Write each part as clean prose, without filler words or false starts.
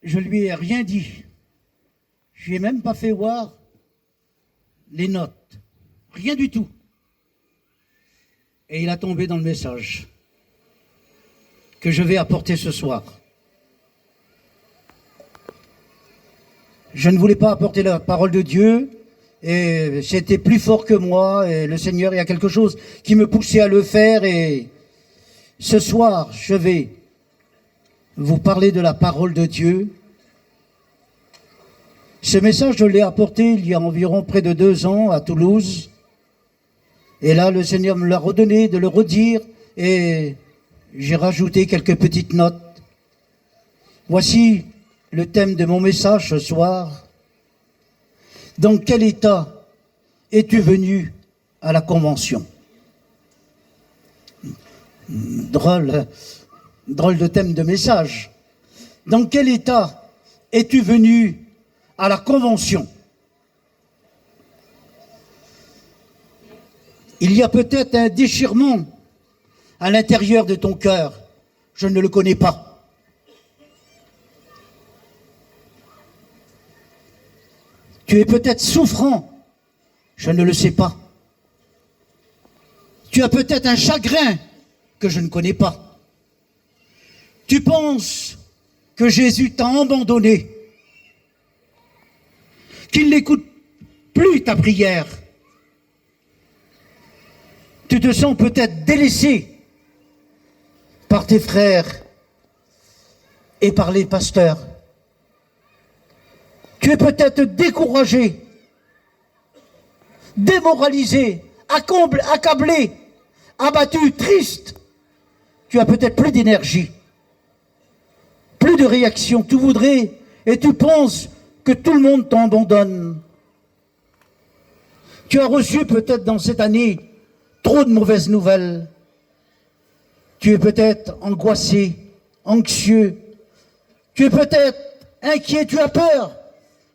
je lui ai rien dit. Je lui ai même pas fait voir les notes. Rien du tout. Et il a tombé dans le message que je vais apporter ce soir. Je ne voulais pas apporter la parole de Dieu, et c'était plus fort que moi, et le Seigneur, il y a quelque chose qui me poussait à le faire, et ce soir, je vais vous parler de la parole de Dieu. Ce message, je l'ai apporté il y a environ près de 2 ans à Toulouse, et là, le Seigneur me l'a redonné de le redire, et j'ai rajouté quelques petites notes. Voici le thème de mon message ce soir. Dans quel état es-tu venu à la convention? Drôle de thème de message. Dans quel état es-tu venu à la convention? Il y a peut-être un déchirement à l'intérieur de ton cœur. Je ne le connais pas. Tu es peut-être souffrant. Je ne le sais pas. Tu as peut-être un chagrin que je ne connais pas. Tu penses que Jésus t'a abandonné, qu'il n'écoute plus ta prière. Tu te sens peut-être délaissé par tes frères et par les pasteurs. Tu es peut-être découragé, démoralisé, accablé, abattu, triste. Tu as peut-être plus d'énergie, plus de réaction. Tu voudrais et tu penses que tout le monde t'abandonne. Tu as reçu peut-être dans cette année trop de mauvaises nouvelles. Tu es peut-être angoissé, anxieux. Tu es peut-être inquiet, tu as peur.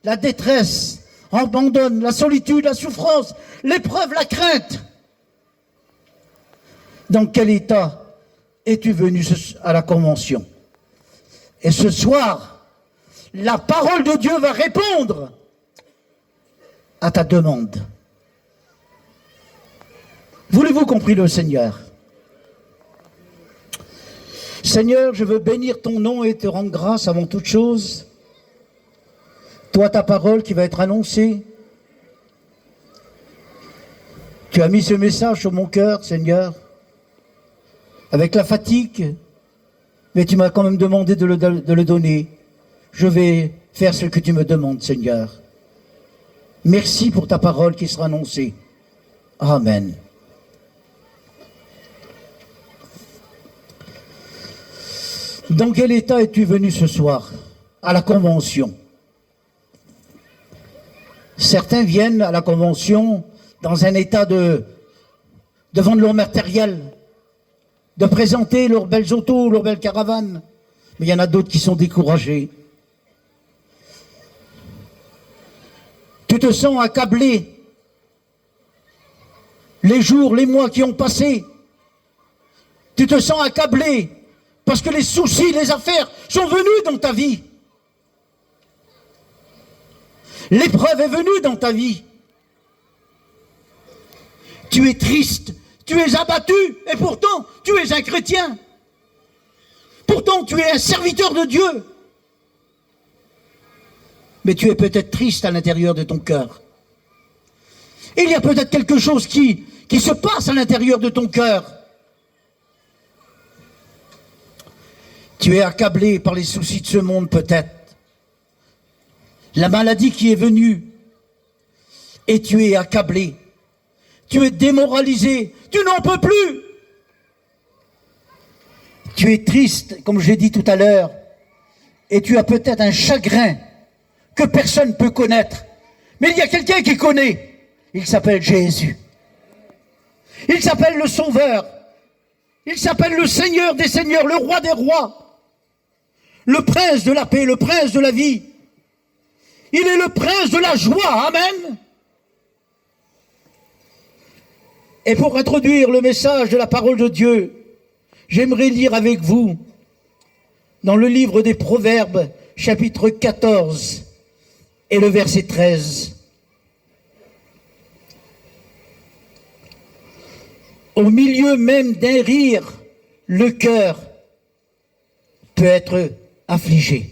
La détresse abandonne, la solitude, la souffrance, l'épreuve, la crainte. Dans quel état es-tu venu à la convention? Et ce soir, la parole de Dieu va répondre à ta demande. Voulez-vous qu'on prie le Seigneur? Seigneur, je veux bénir ton nom et te rendre grâce avant toute chose. Toi, ta parole qui va être annoncée. Tu as mis ce message sur mon cœur, Seigneur, avec la fatigue, mais tu m'as quand même demandé de le donner. Je vais faire ce que tu me demandes, Seigneur. Merci pour ta parole qui sera annoncée. Amen. Dans quel état es-tu venu ce soir à la convention? Certains viennent à la convention dans un état de vendre leur matériel, de présenter leurs belles autos, leurs belles caravanes. Mais il y en a d'autres qui sont découragés. Tu te sens accablé. Les jours, les mois qui ont passé, tu te sens accablé parce que les soucis, les affaires sont venus dans ta vie. L'épreuve est venue dans ta vie. Tu es triste, tu es abattu, et pourtant, tu es un chrétien. Pourtant, tu es un serviteur de Dieu. Mais tu es peut-être triste à l'intérieur de ton cœur. Il y a peut-être quelque chose qui se passe à l'intérieur de ton cœur. Tu es accablé par les soucis de ce monde, peut-être. La maladie qui est venue, et tu es accablé, tu es démoralisé, tu n'en peux plus. Tu es triste, comme j'ai dit tout à l'heure, et tu as peut-être un chagrin que personne ne peut connaître. Mais il y a quelqu'un qui connaît, il s'appelle Jésus. Il s'appelle le Sauveur, il s'appelle le Seigneur des Seigneurs, le Roi des Rois, le Prince de la paix, le Prince de la vie. Il est le prince de la joie, amen. Et pour introduire le message de la parole de Dieu, j'aimerais lire avec vous, dans le livre des Proverbes, chapitre 14 et le verset 13. Au milieu même d'un rire, le cœur peut être affligé.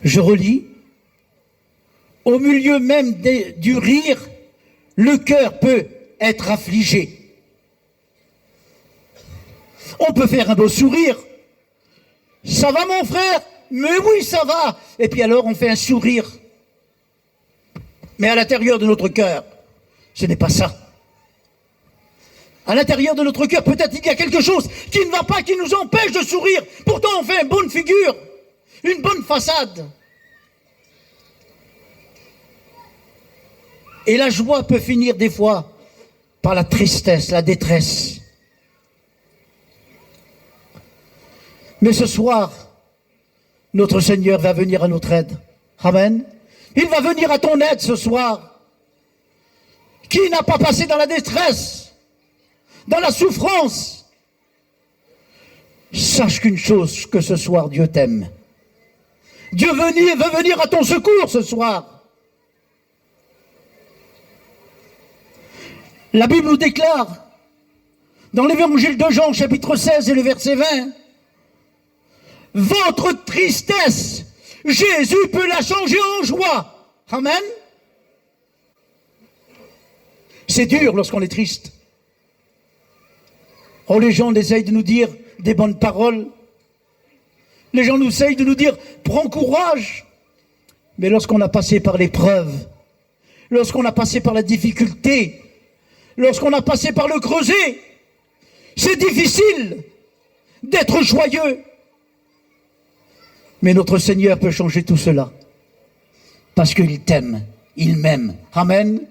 Je relis. Au milieu même du rire, le cœur peut être affligé. On peut faire un beau sourire. Ça va mon frère? Mais oui, ça va. Et puis alors on fait un sourire. Mais à l'intérieur de notre cœur, ce n'est pas ça. À l'intérieur de notre cœur, peut-être il y a quelque chose qui ne va pas, qui nous empêche de sourire. Pourtant on fait une bonne figure, une bonne façade. Et la joie peut finir des fois par la tristesse, la détresse. Mais ce soir, notre Seigneur va venir à notre aide. Amen. Il va venir à ton aide ce soir. Qui n'a pas passé dans la détresse, dans la souffrance? Sache qu'une chose, que ce soir, Dieu t'aime. Dieu veut venir à ton secours ce soir. La Bible nous déclare, dans l'évangile de Jean, chapitre 16 et le verset 20, votre tristesse, Jésus peut la changer en joie. Amen. C'est dur lorsqu'on est triste. Oh, les gens essayent de nous dire des bonnes paroles. Les gens nous essayent de nous dire, prends courage. Mais lorsqu'on a passé par l'épreuve, lorsqu'on a passé par la difficulté, lorsqu'on a passé par le creuset, c'est difficile d'être joyeux. Mais notre Seigneur peut changer tout cela. Parce qu'il t'aime, il m'aime. Amen.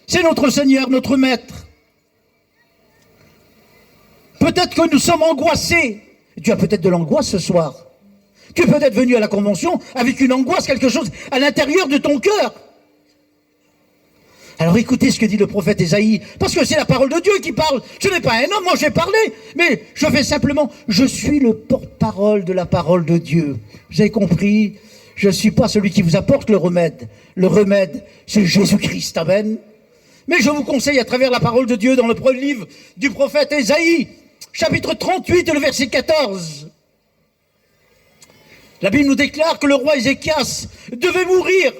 C'est notre Seigneur, notre Maître. Peut-être que nous sommes angoissés. Tu as peut-être de l'angoisse ce soir. Tu es peut-être venu à la convention avec une angoisse, quelque chose à l'intérieur de ton cœur. Alors écoutez ce que dit le prophète Ésaïe, parce que c'est la parole de Dieu qui parle. Je n'ai pas un homme, moi j'ai parlé, mais je fais simplement, je suis le porte-parole de la parole de Dieu. Vous avez compris? Je ne suis pas celui qui vous apporte le remède. Le remède, c'est Jésus-Christ, amen. Mais je vous conseille à travers la parole de Dieu dans le premier livre du prophète Ésaïe, chapitre 38 et le verset 14. La Bible nous déclare que le roi Ézéchias devait mourir.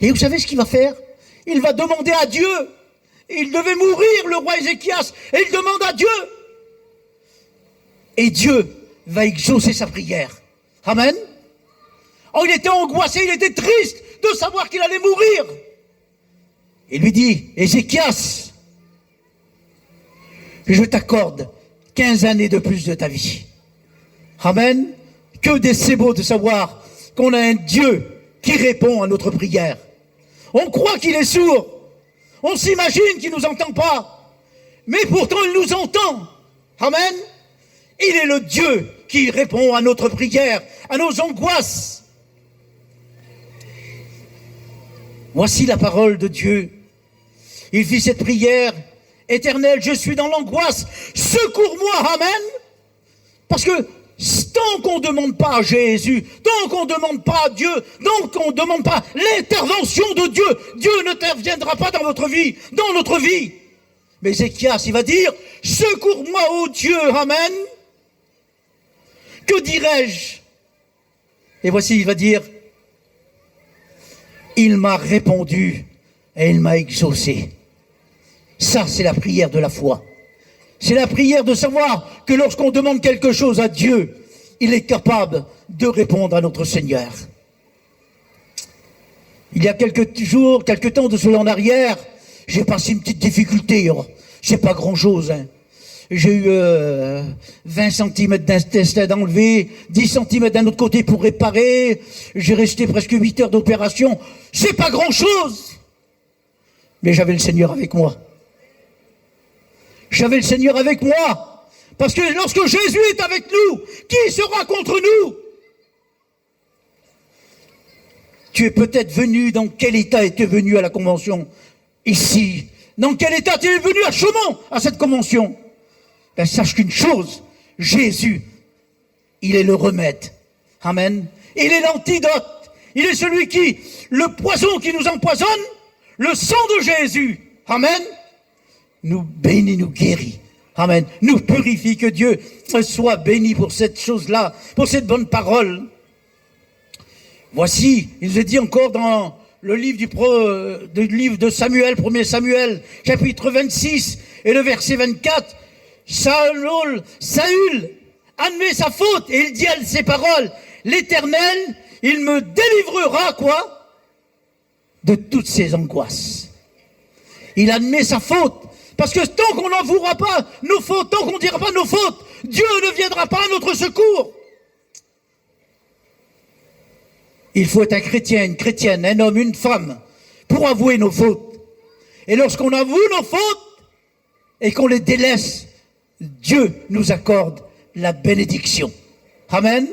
Et vous savez ce qu'il va faire? Il va demander à Dieu. Il devait mourir, le roi Ézéchias, et il demande à Dieu. Et Dieu va exaucer sa prière. Amen. Oh, il était angoissé, il était triste de savoir qu'il allait mourir. Il lui dit, Ézéchias, je t'accorde 15 années de plus de ta vie. Amen. Que c'est beau de savoir qu'on a un Dieu qui répond à notre prière. On croit qu'il est sourd. On s'imagine qu'il ne nous entend pas. Mais pourtant, il nous entend. Amen. Il est le Dieu qui répond à notre prière, à nos angoisses. Voici la parole de Dieu. Il fit cette prière. Éternel, je suis dans l'angoisse. Secours-moi. Amen. Parce que tant qu'on ne demande pas à Jésus, tant qu'on ne demande pas à Dieu, tant qu'on ne demande pas l'intervention de Dieu, Dieu n'interviendra pas dans votre vie, dans notre vie. Mais Ézéchias, il va dire, secours-moi, ô Dieu, amen. Que dirais-je? Et voici, il va dire, il m'a répondu et il m'a exaucé. Ça, c'est la prière de la foi. C'est la prière de savoir que lorsqu'on demande quelque chose à Dieu, il est capable de répondre à notre Seigneur. Il y a quelques jours, quelques temps de cela en arrière, j'ai passé une petite difficulté. Oh, c'est pas grand-chose. Hein. J'ai eu 20 cm d'intestin enlevé, 10 cm d'un autre côté pour réparer. J'ai resté presque 8 heures d'opération. C'est pas grand-chose. Mais j'avais le Seigneur avec moi. J'avais le Seigneur avec moi. Parce que lorsque Jésus est avec nous, qui sera contre nous? Tu es peut-être venu, dans quel état es-tu venu à la convention? Ici. Dans quel état tu es venu à Chaumont, à cette convention? Ben, sache qu'une chose, Jésus il est le remède. Amen. Il est l'antidote. Il est celui qui, le poison qui nous empoisonne, le sang de Jésus, amen, nous bénit, nous guérit. Amen. Nous purifie. Que Dieu soit béni pour cette chose-là, pour cette bonne parole. Voici, il nous est dit encore dans le livre livre de Samuel, 1er Samuel, chapitre 26 et le verset 24, Saül admet sa faute et il dit à ses paroles, l'Éternel, il me délivrera, quoi? De toutes ses angoisses. Il admet sa faute. Parce que tant qu'on n'avouera pas nos fautes, tant qu'on ne dira pas nos fautes, Dieu ne viendra pas à notre secours. Il faut être un chrétien, une chrétienne, un homme, une femme, pour avouer nos fautes. Et lorsqu'on avoue nos fautes et qu'on les délaisse, Dieu nous accorde la bénédiction. Amen.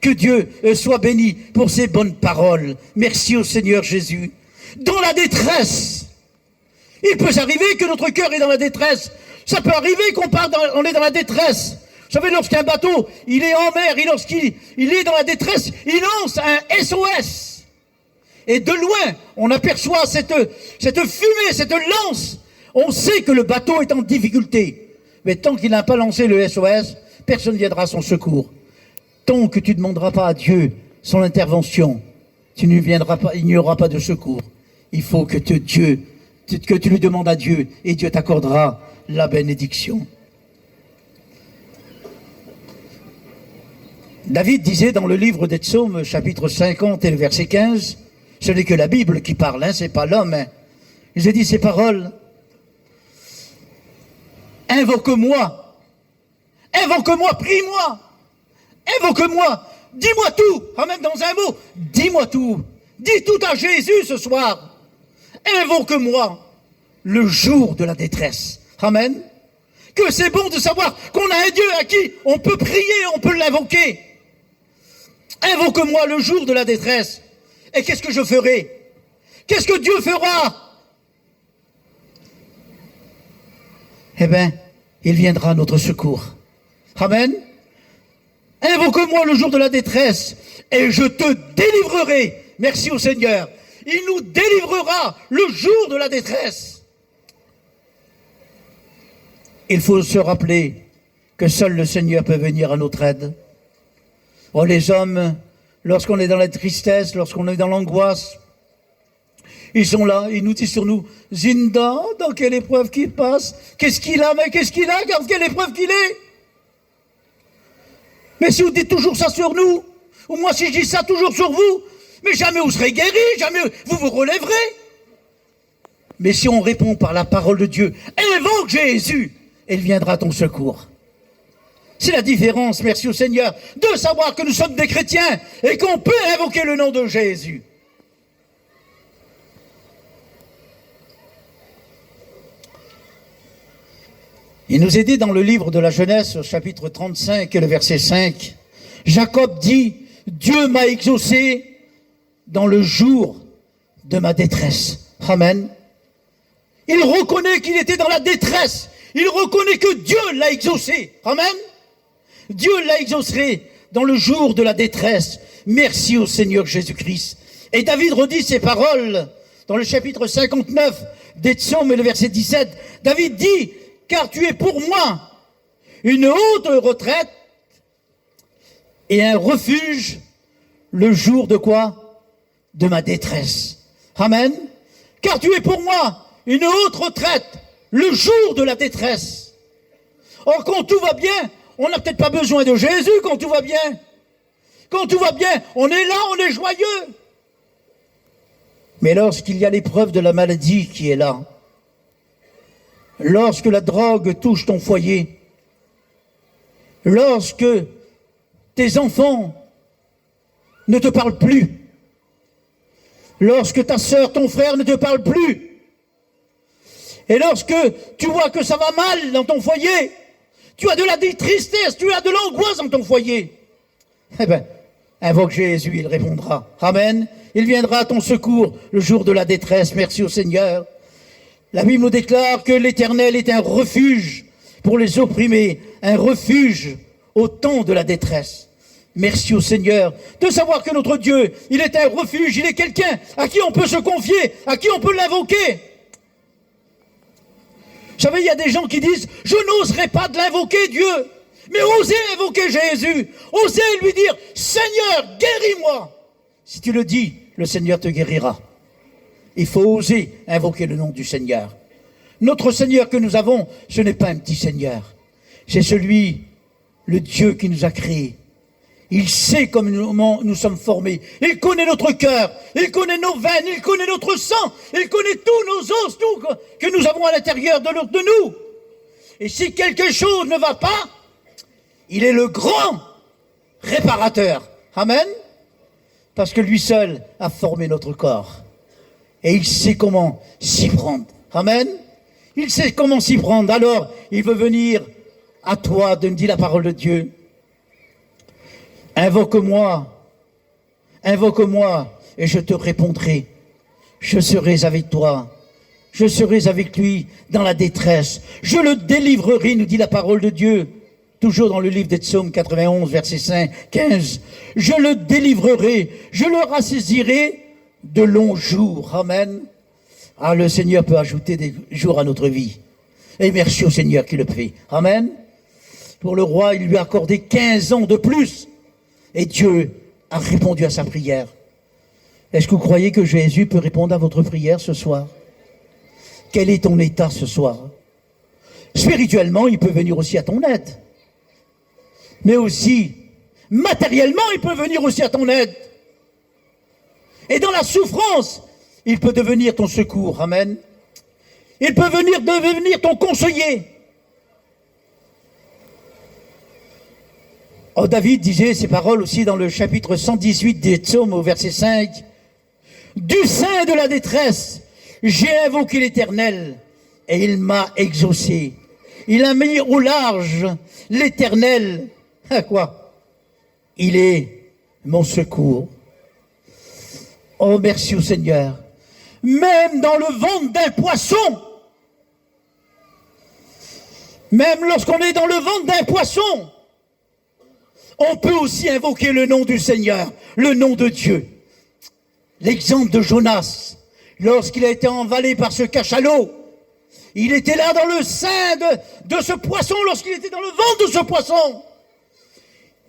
Que Dieu soit béni pour ces bonnes paroles. Merci au Seigneur Jésus. Dans la détresse, il peut arriver que notre cœur est dans la détresse. Ça peut arriver qu'on est dans la détresse. Vous savez, lorsqu'un bateau, il est en mer, et lorsqu'il est dans la détresse, il lance un SOS. Et de loin, on aperçoit cette fumée, cette lance. On sait que le bateau est en difficulté. Mais tant qu'il n'a pas lancé le SOS, personne ne viendra à son secours. Tant que tu ne demanderas pas à Dieu son intervention, il n'y aura pas de secours. Il faut que tu lui demandes à Dieu et Dieu t'accordera la bénédiction. David disait dans le livre des Psaumes, chapitre 50 et le verset 15, ce n'est que la Bible qui parle, c'est pas l'homme. Il a dit ces paroles, invoque-moi, prie-moi, invoque-moi, dis-moi tout, même dans un mot, dis-moi tout, dis tout à Jésus ce soir, invoque-moi le jour de la détresse. Amen. Que c'est bon de savoir qu'on a un Dieu à qui on peut prier, on peut l'invoquer. Invoque-moi le jour de la détresse. Et qu'est-ce que je ferai? Qu'est-ce que Dieu fera? Eh bien, il viendra à notre secours. Amen. Invoque-moi le jour de la détresse et je te délivrerai. Merci au Seigneur. Il nous délivrera le jour de la détresse. Il faut se rappeler que seul le Seigneur peut venir à notre aide. Oh, les hommes, lorsqu'on est dans la tristesse, lorsqu'on est dans l'angoisse, ils sont là, ils nous disent sur nous, Zinda, dans quelle épreuve qu'il passe? Qu'est-ce qu'il a? Mais qu'est-ce qu'il a? Regarde quelle épreuve qu'il est! Mais si vous dites toujours ça sur nous, ou moi si je dis ça toujours sur vous, mais jamais vous serez guéris, jamais vous vous relèverez. Mais si on répond par la parole de Dieu, invoque Jésus, il viendra à ton secours. C'est la différence, merci au Seigneur, de savoir que nous sommes des chrétiens et qu'on peut invoquer le nom de Jésus. Il nous est dit dans le livre de la Genèse, au chapitre 35 et le verset 5, Jacob dit, Dieu m'a exaucé dans le jour de ma détresse. Amen. Il reconnaît qu'il était dans la détresse. Il reconnaît que Dieu l'a exaucé. Amen. Dieu l'a exaucé dans le jour de la détresse. Merci au Seigneur Jésus-Christ. Et David redit ces paroles dans le chapitre 59 des Psaumes et le verset 17. David dit, car tu es pour moi une haute retraite et un refuge le jour de quoi? De ma détresse. Amen. Car tu es pour moi une haute retraite le jour de la détresse. Or, quand tout va bien, on n'a peut-être pas besoin de Jésus quand tout va bien. Quand tout va bien, on est là, on est joyeux. Mais lorsqu'il y a l'épreuve de la maladie qui est là, lorsque la drogue touche ton foyer, lorsque tes enfants ne te parlent plus, lorsque ta sœur, ton frère ne te parle plus, et lorsque tu vois que ça va mal dans ton foyer, tu as de la tristesse, tu as de l'angoisse dans ton foyer, eh bien, invoque Jésus, il répondra. Amen. Il viendra à ton secours le jour de la détresse. Merci au Seigneur. La Bible nous déclare que l'Éternel est un refuge pour les opprimés, un refuge au temps de la détresse. Merci au Seigneur de savoir que notre Dieu, il est un refuge, il est quelqu'un à qui on peut se confier, à qui on peut l'invoquer. Vous savez, il y a des gens qui disent, je n'oserais pas de l'invoquer Dieu, mais osez invoquer Jésus, osez lui dire, Seigneur, guéris-moi. Si tu le dis, le Seigneur te guérira. Il faut oser invoquer le nom du Seigneur. Notre Seigneur que nous avons, ce n'est pas un petit Seigneur. C'est celui, le Dieu qui nous a créés. Il sait comment nous sommes formés. Il connaît notre cœur. Il connaît nos veines. Il connaît notre sang. Il connaît tous nos os, tout que nous avons à l'intérieur de nous. Et si quelque chose ne va pas, il est le grand réparateur. Amen. Parce que lui seul a formé notre corps. Et il sait comment s'y prendre. Amen. Il sait comment s'y prendre. Alors, il veut venir à toi, de me dire la parole de Dieu. Invoque-moi, et je te répondrai. Je serai avec toi. Je serai avec lui dans la détresse. Je le délivrerai, nous dit la parole de Dieu. Toujours dans le livre des Psaumes 91, verset 5, 15. Je le délivrerai, je le rassasirai de longs jours. Amen. Ah, le Seigneur peut ajouter des jours à notre vie. Et merci au Seigneur qui le fait. Amen. Pour le roi, il lui a accordé 15 ans de plus. Et Dieu a répondu à sa prière. Est-ce que vous croyez que Jésus peut répondre à votre prière ce soir? Quel est ton état ce soir? Spirituellement, il peut venir aussi à ton aide. Mais aussi, matériellement, il peut venir aussi à ton aide. Et dans la souffrance, il peut devenir ton secours. Amen. Il peut devenir ton conseiller. Oh, David disait ces paroles aussi dans le chapitre 118 des Psaumes au verset 5. Du sein de la détresse, j'ai invoqué l'Éternel et il m'a exaucé. Il a mis au large l'Éternel. Quoi? Il est mon secours. Oh, merci au Seigneur. Même dans le ventre d'un poisson, même lorsqu'on est dans le ventre d'un poisson, on peut aussi invoquer le nom du Seigneur, le nom de Dieu. L'exemple de Jonas, lorsqu'il a été envalé par ce cachalot, il était là dans le sein de ce poisson, lorsqu'il était dans le ventre de ce poisson.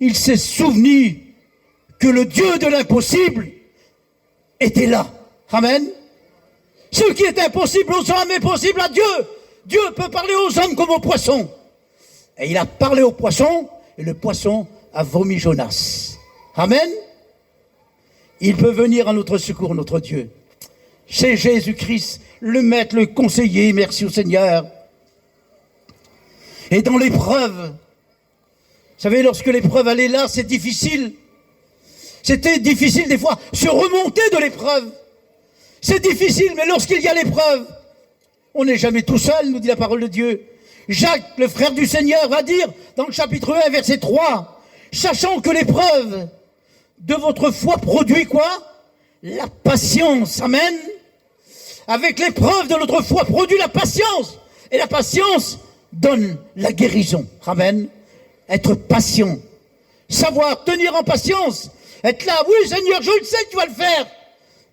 Il s'est souvenu que le Dieu de l'impossible était là. Amen. Ce qui est impossible aux hommes est possible à Dieu. Dieu peut parler aux hommes comme aux poissons. Et il a parlé aux poissons, et le poisson a vomi Jonas. Amen. Il peut venir à notre secours, notre Dieu. C'est Jésus-Christ, le maître, le conseiller, merci au Seigneur. Et dans l'épreuve, vous savez, lorsque l'épreuve elle est là, c'est difficile. C'était difficile des fois, se remonter de l'épreuve. C'est difficile, mais lorsqu'il y a l'épreuve, on n'est jamais tout seul, nous dit la parole de Dieu. Jacques, le frère du Seigneur, va dire dans le chapitre 1, verset 3, sachant que l'épreuve de votre foi produit quoi? La patience. Amen. Avec l'épreuve de notre foi produit la patience. Et la patience donne la guérison. Amen. Être patient. Savoir tenir en patience. Être là, oui Seigneur, je le sais que tu vas le faire.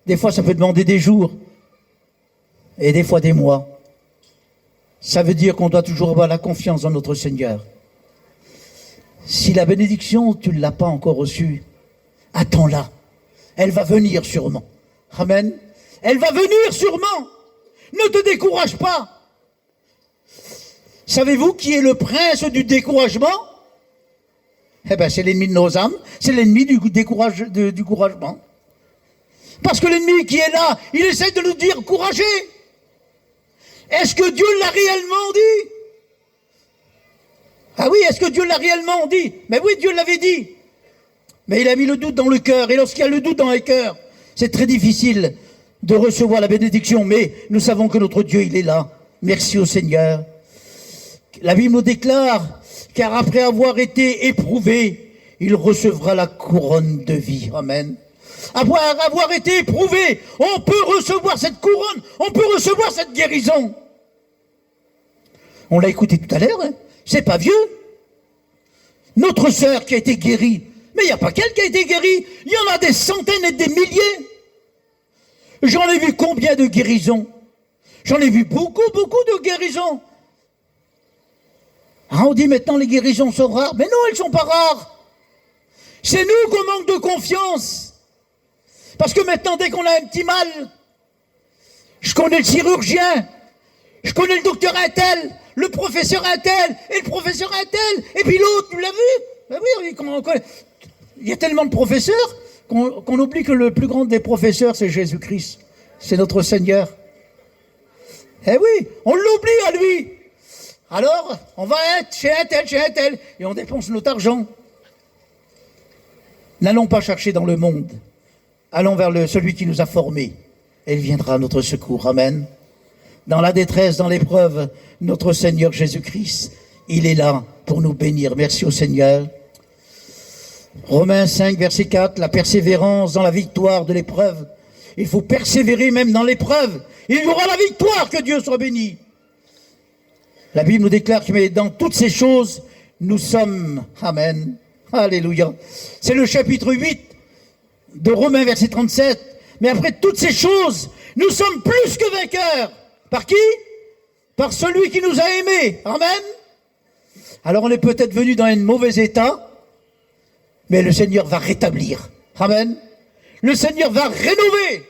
Des fois, ça peut demander des jours. Et des fois, des mois. Ça veut dire qu'on doit toujours avoir la confiance dans notre Seigneur. Si la bénédiction, tu ne l'as pas encore reçue, attends-la. Elle va venir sûrement. Amen. Elle va venir sûrement. Ne te décourage pas. Savez-vous qui est le prince du découragement? Eh bien, c'est l'ennemi de nos âmes. C'est l'ennemi du découragement. Parce que l'ennemi qui est là, il essaie de nous dire couragez. Est-ce que Dieu l'a réellement dit? Ah oui, est-ce que Dieu l'a réellement dit? Mais oui, Dieu l'avait dit. Mais il a mis le doute dans le cœur. Et lorsqu'il y a le doute dans le cœur, c'est très difficile de recevoir la bénédiction. Mais nous savons que notre Dieu, il est là. Merci au Seigneur. La Bible nous déclare, car après avoir été éprouvé, il recevra la couronne de vie. Amen. Après avoir été éprouvé, on peut recevoir cette couronne, on peut recevoir cette guérison. On l'a écouté tout à l'heure, hein. C'est pas vieux. Notre sœur qui a été guérie Mais il n'y a pas qu'elle qui a été guérie. Il y en a des centaines et des milliers. J'en ai vu combien de guérisons? J'en ai vu beaucoup de guérisons. Ah, on dit maintenant les guérisons sont rares. Mais non, elles ne sont pas rares. C'est nous qu'on manque de confiance. Parce que maintenant, dès qu'on a un petit mal, je connais le chirurgien, je connais le docteur Intel, le professeur Intel, et le professeur Intel, et puis l'autre, tu l'as vu? Ben oui, on connaît. Il y a tellement de professeurs qu'on oublie que le plus grand des professeurs, c'est Jésus-Christ. C'est notre Seigneur. Eh oui, on l'oublie à lui. Alors, on va être chez un tel, et on dépense notre argent. N'allons pas chercher dans le monde. Allons vers celui qui nous a formés. Et il viendra à notre secours. Amen. Dans la détresse, dans l'épreuve, notre Seigneur Jésus-Christ, il est là pour nous bénir. Merci au Seigneur. Romains 5, verset 4, la persévérance dans la victoire de l'épreuve. Il faut persévérer même dans l'épreuve. Il y aura la victoire, que Dieu soit béni. La Bible nous déclare que dans toutes ces choses, nous sommes. Amen. Alléluia. C'est le chapitre 8 de Romains, verset 37. Mais après toutes ces choses, nous sommes plus que vainqueurs. Par qui? Par celui qui nous a aimés. Amen. Alors on est peut-être venu dans un mauvais état, mais le Seigneur va rétablir. Amen. Le Seigneur va rénover.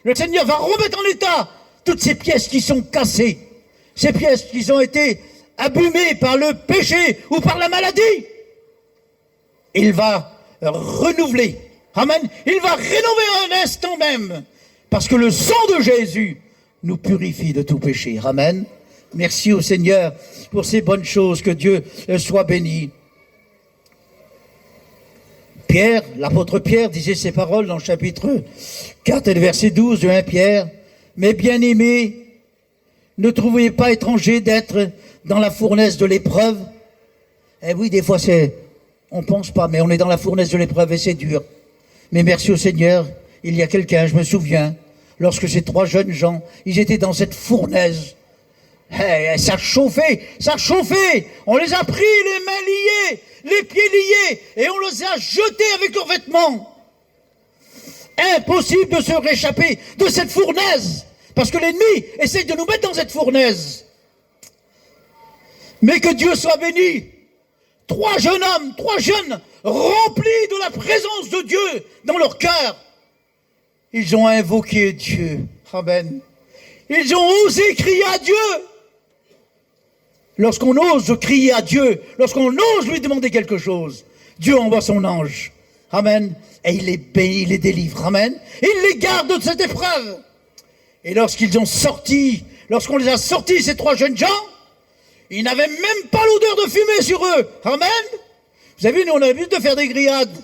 Le Seigneur va remettre en état toutes ces pièces qui sont cassées. Ces pièces qui ont été abîmées par le péché ou par la maladie. Il va renouveler. Amen. Il va rénover un instant même. Parce que le sang de Jésus nous purifie de tout péché. Amen. Merci au Seigneur pour ces bonnes choses. Que Dieu soit béni. Pierre, l'apôtre Pierre disait ces paroles dans le chapitre 4 et le verset 12 de 1 Pierre. Mais bien-aimés, ne trouvez pas étranger d'être dans la fournaise de l'épreuve. Eh oui, des fois on pense pas, mais on est dans la fournaise de l'épreuve et c'est dur. Mais merci au Seigneur, il y a quelqu'un, je me souviens, lorsque ces 3 jeunes gens, ils étaient dans cette fournaise. Ça chauffait. On les a pris, les mains liées, les pieds liés, et on les a jetés avec leurs vêtements. Impossible de se réchapper de cette fournaise, parce que l'ennemi essaye de nous mettre dans cette fournaise. Mais que Dieu soit béni. 3 jeunes hommes, 3 jeunes, remplis de la présence de Dieu dans leur cœur. Ils ont invoqué Dieu. Amen. Ils ont osé crier à Dieu. Lorsqu'on ose crier à Dieu, lorsqu'on ose lui demander quelque chose, Dieu envoie son ange. Amen. Et il les bénit, il les délivre. Amen. Et il les garde de cette épreuve. Et lorsqu'ils ont sorti, lorsqu'on les a sortis, ces 3 jeunes gens, ils n'avaient même pas l'odeur de fumée sur eux. Amen. Vous avez vu, nous on a l'habitude de faire des grillades.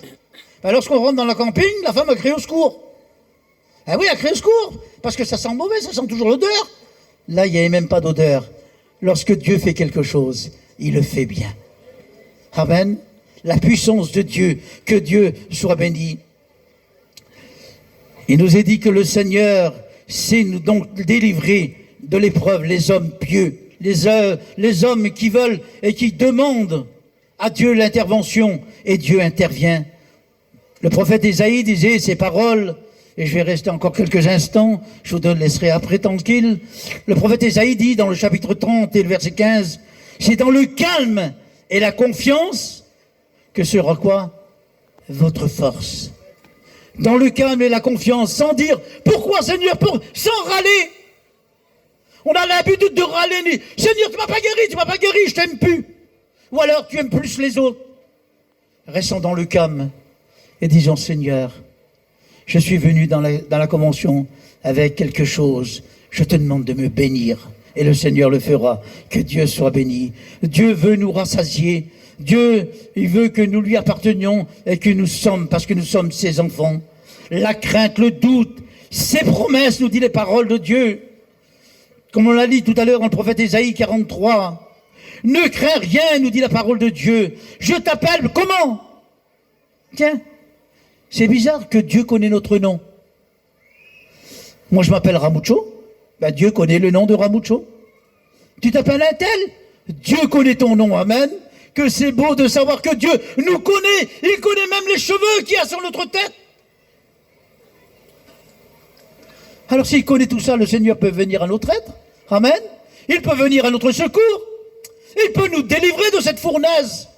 Ben, lorsqu'on rentre dans la camping, la femme a crié au secours. Ah oui, elle a crié au secours, parce que ça sent mauvais, ça sent toujours l'odeur. Là, il n'y avait même pas d'odeur. Lorsque Dieu fait quelque chose, il le fait bien. Amen. La puissance de Dieu, que Dieu soit béni. Il nous est dit que le Seigneur sait nous donc délivrer de l'épreuve les hommes pieux, les hommes qui veulent et qui demandent à Dieu l'intervention, et Dieu intervient. Le prophète Ésaïe disait ces paroles, et je vais rester encore quelques instants, je vous laisserai après tranquille. Le prophète Ésaïe dit dans le chapitre 30 et le verset 15, c'est dans le calme et la confiance que sera quoi? Votre force. Dans le calme et la confiance, sans dire pourquoi Seigneur, sans râler. On a l'habitude de râler. Seigneur, tu m'as pas guéri, je t'aime plus. Ou alors tu aimes plus les autres. Restons dans le calme et disons Seigneur, je suis venu dans la convention avec quelque chose. Je te demande de me bénir. Et le Seigneur le fera. Que Dieu soit béni. Dieu veut nous rassasier. Dieu, il veut que nous lui appartenions et que nous sommes, parce que nous sommes ses enfants. La crainte, le doute, ses promesses, nous dit les paroles de Dieu. Comme on l'a dit tout à l'heure dans le prophète Ésaïe 43. Ne crains rien, nous dit la parole de Dieu. Je t'appelle comment? Tiens, c'est bizarre que Dieu connaît notre nom. Moi, je m'appelle Ramucho. Ben, Dieu connaît le nom de Ramucho. Tu t'appelles un tel? Dieu connaît ton nom, amen. que c'est beau de savoir que Dieu nous connaît. Il connaît même les cheveux qu'il y a sur notre tête. Alors s'il connaît tout ça, le Seigneur peut venir à notre aide. Amen. Il peut venir à notre secours. Il peut nous délivrer de cette fournaise.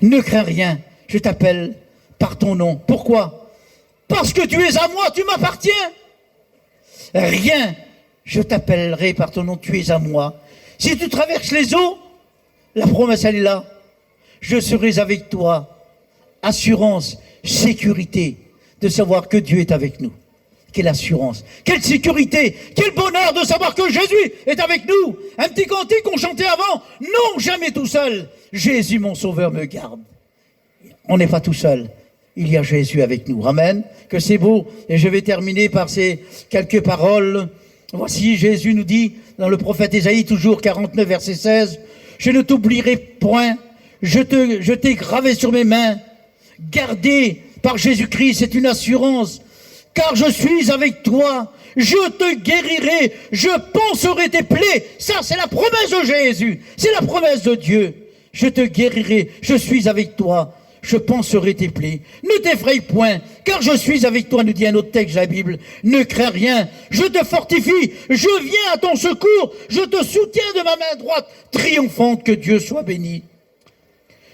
Ne crains rien, je t'appelle par ton nom. Pourquoi? Parce que tu es à moi, tu m'appartiens. Rien, je t'appellerai par ton nom, tu es à moi. Si tu traverses les eaux, la promesse elle est là. Je serai avec toi. Assurance, sécurité, de savoir que Dieu est avec nous. Quelle assurance, quelle sécurité, quel bonheur de savoir que Jésus est avec nous. Un petit cantique qu'on chantait avant. Non, jamais tout seul. Jésus, mon sauveur, me garde. On n'est pas tout seul. Il y a Jésus avec nous. Amen. Que c'est beau. Et je vais terminer par ces quelques paroles. Voici, Jésus nous dit, dans le prophète Ésaïe, toujours 49, verset 16, « Je ne t'oublierai point, je t'ai gravé sur mes mains. » Gardé par Jésus-Christ, c'est une assurance. Car je suis avec toi, je te guérirai, je panserai tes plaies. Ça, c'est la promesse de Jésus, c'est la promesse de Dieu. Je te guérirai, je suis avec toi, je panserai tes plaies. Ne t'effraie point, car je suis avec toi, nous dit un autre texte de la Bible. Ne crains rien, je te fortifie, je viens à ton secours, je te soutiens de ma main droite, triomphante, que Dieu soit béni.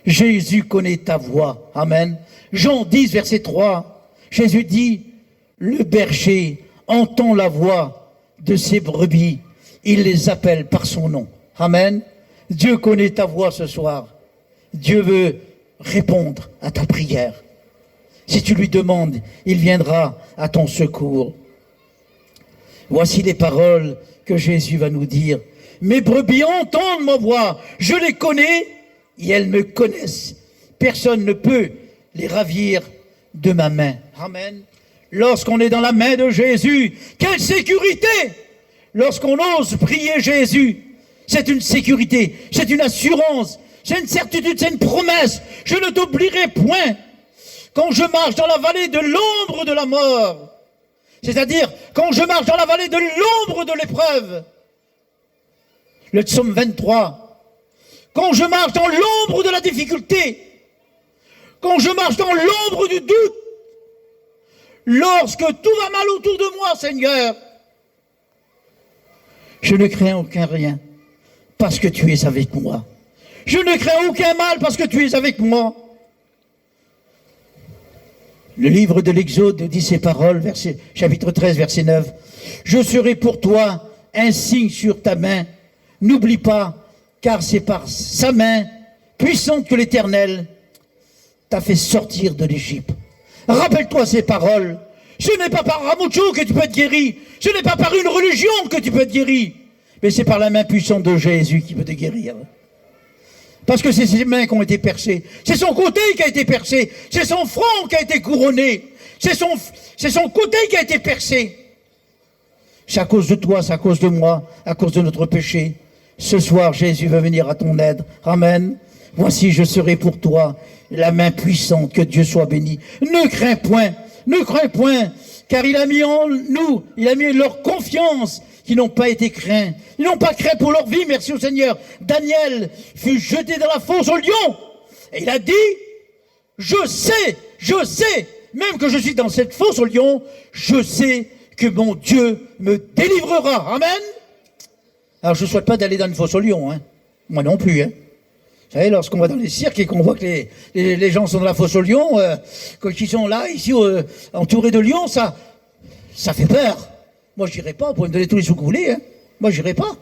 Jésus connaît ta voix, amen. Jean 10, verset 3, Jésus dit, le berger entend la voix de ses brebis. Il les appelle par son nom. Amen. Dieu connaît ta voix ce soir. Dieu veut répondre à ta prière. Si tu lui demandes, il viendra à ton secours. Voici les paroles que Jésus va nous dire. Mes brebis entendent ma voix. Je les connais et elles me connaissent. Personne ne peut les ravir de ma main. Amen. Lorsqu'on est dans la main de Jésus, quelle sécurité! Lorsqu'on ose prier Jésus, c'est une sécurité, c'est une assurance, c'est une certitude, c'est une promesse. Je ne t'oublierai point. Quand je marche dans la vallée de l'ombre de la mort, c'est-à-dire quand je marche dans la vallée de l'ombre de l'épreuve, le psaume 23, quand je marche dans l'ombre de la difficulté, quand je marche dans l'ombre du doute, lorsque tout va mal autour de moi, Seigneur, je ne crains aucun rien, parce que tu es avec moi. Je ne crains aucun mal, parce que tu es avec moi. Le livre de l'Exode dit ces paroles, chapitre 13, verset 9. Je serai pour toi un signe sur ta main. N'oublie pas, car c'est par sa main puissante que l'Éternel t'a fait sortir de l'Égypte. Rappelle-toi ces paroles. Ce n'est pas par Ramucho que tu peux être guéri. Ce n'est pas par une religion que tu peux être guéri. Mais c'est par la main puissante de Jésus qui peut te guérir. Parce que c'est ses mains qui ont été percées. C'est son côté qui a été percé. C'est son front qui a été couronné. C'est son côté qui a été percé. C'est à cause de toi, c'est à cause de moi, à cause de notre péché. Ce soir, Jésus va venir à ton aide. Amen. Voici, je serai pour toi la main puissante, que Dieu soit béni. Ne crains point, car il a mis en nous, il a mis leur confiance, qui n'ont pas été craints. Ils n'ont pas craint pour leur vie, merci au Seigneur. Daniel fut jeté dans la fosse au lion, et il a dit, je sais, même que je suis dans cette fosse au lion, je sais que mon Dieu me délivrera. Amen. Alors je ne souhaite pas d'aller dans une fosse au lion, hein. Moi non plus, hein. Vous savez, lorsqu'on va dans les cirques et qu'on voit que les gens sont dans la fosse au lion, quand ils sont là, ici, entourés de lions, ça fait peur. Moi, je n'irai pas. Vous pouvez me donner tous les sous que vous voulez, hein. Moi, je n'irai pas.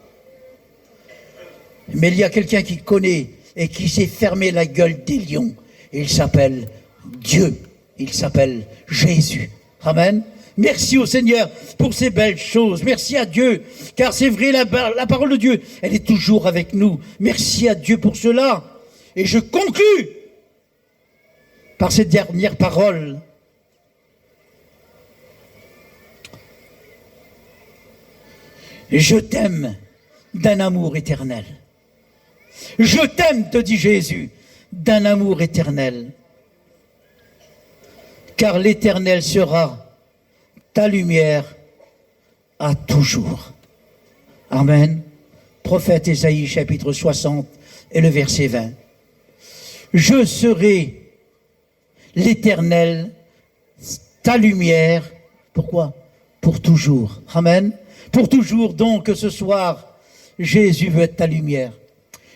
Mais il y a quelqu'un qui connaît et qui s'est fermé la gueule des lions. Et il s'appelle Dieu. Il s'appelle Jésus. Amen. Merci au Seigneur pour ces belles choses. Merci à Dieu, car c'est vrai, la parole de Dieu, elle est toujours avec nous. Merci à Dieu pour cela. Et je conclus par cette dernière parole. Je t'aime d'un amour éternel. Je t'aime, te dit Jésus, d'un amour éternel. Car l'Éternel sera ta lumière à toujours. Amen. Prophète Ésaïe, chapitre 60 et le verset 20. Je serai l'Éternel, ta lumière. Pourquoi? Pour toujours. Amen. Pour toujours, donc, ce soir, Jésus veut être ta lumière.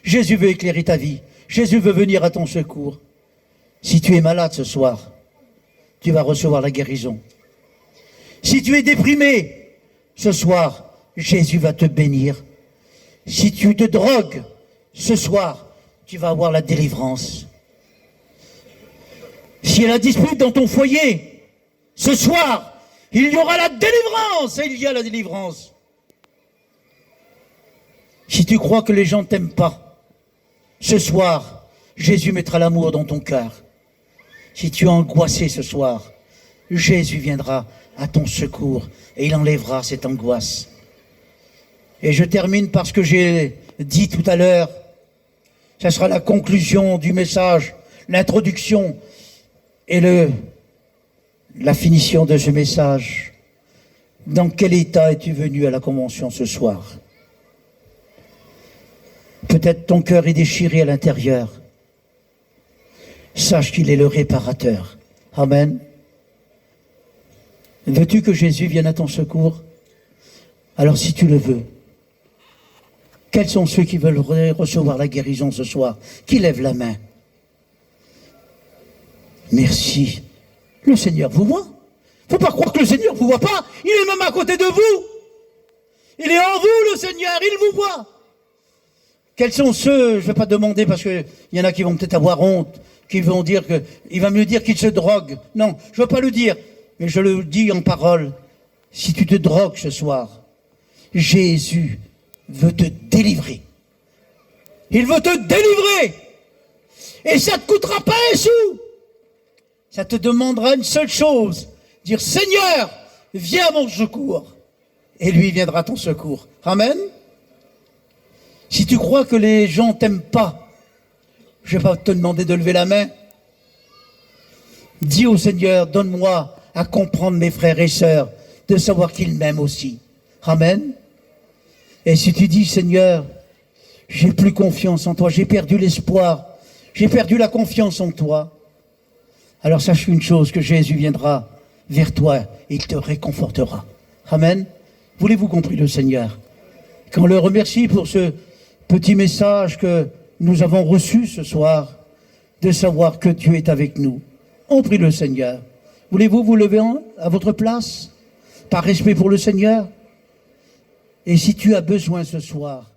Jésus veut éclairer ta vie. Jésus veut venir à ton secours. Si tu es malade ce soir, tu vas recevoir la guérison. Si tu es déprimé ce soir, Jésus va te bénir. Si tu te drogues ce soir, tu vas avoir la délivrance. S'il y a la dispute dans ton foyer, ce soir, il y aura la délivrance, et il y a la délivrance. Si tu crois que les gens ne t'aiment pas, ce soir, Jésus mettra l'amour dans ton cœur. Si tu es angoissé ce soir, Jésus viendra à ton secours et il enlèvera cette angoisse. Et je termine par ce que j'ai dit tout à l'heure. Ça sera la conclusion du message, l'introduction et la finition de ce message. Dans quel état es-tu venu à la convention ce soir? Peut-être ton cœur est déchiré à l'intérieur. Sache qu'il est le réparateur. Amen. Veux-tu que Jésus vienne à ton secours? Alors si tu le veux, quels sont ceux qui veulent recevoir la guérison ce soir? Qui lève la main? Merci. Le Seigneur vous voit. Faut pas croire que le Seigneur vous voit pas. Il est même à côté de vous. Il est en vous, le Seigneur. Il vous voit. Quels sont ceux, je ne vais pas demander parce qu'il y en a qui vont peut-être avoir honte, qui vont dire il va me dire qu'il se drogue. Non, je ne veux pas le dire, mais je le dis en parole. Si tu te drogues ce soir, Jésus veut te délivrer. Il veut te délivrer. Et ça ne te coûtera pas un sou. Ça te demandera une seule chose. Dire, Seigneur, viens à mon secours. Et lui viendra à ton secours. Amen. Si tu crois que les gens t'aiment pas, je ne vais pas te demander de lever la main. Dis au Seigneur, donne-moi à comprendre mes frères et sœurs, de savoir qu'ils m'aiment aussi. Amen. Et si tu dis, Seigneur, j'ai plus confiance en toi, j'ai perdu l'espoir, j'ai perdu la confiance en toi, alors sache une chose, que Jésus viendra vers toi et il te réconfortera. Amen. Voulez-vous qu'on prie le Seigneur? Qu'on le remercie pour ce petit message que nous avons reçu ce soir, de savoir que Dieu est avec nous. On prie le Seigneur. Voulez-vous vous lever à votre place, par respect pour le Seigneur? Et si tu as besoin ce soir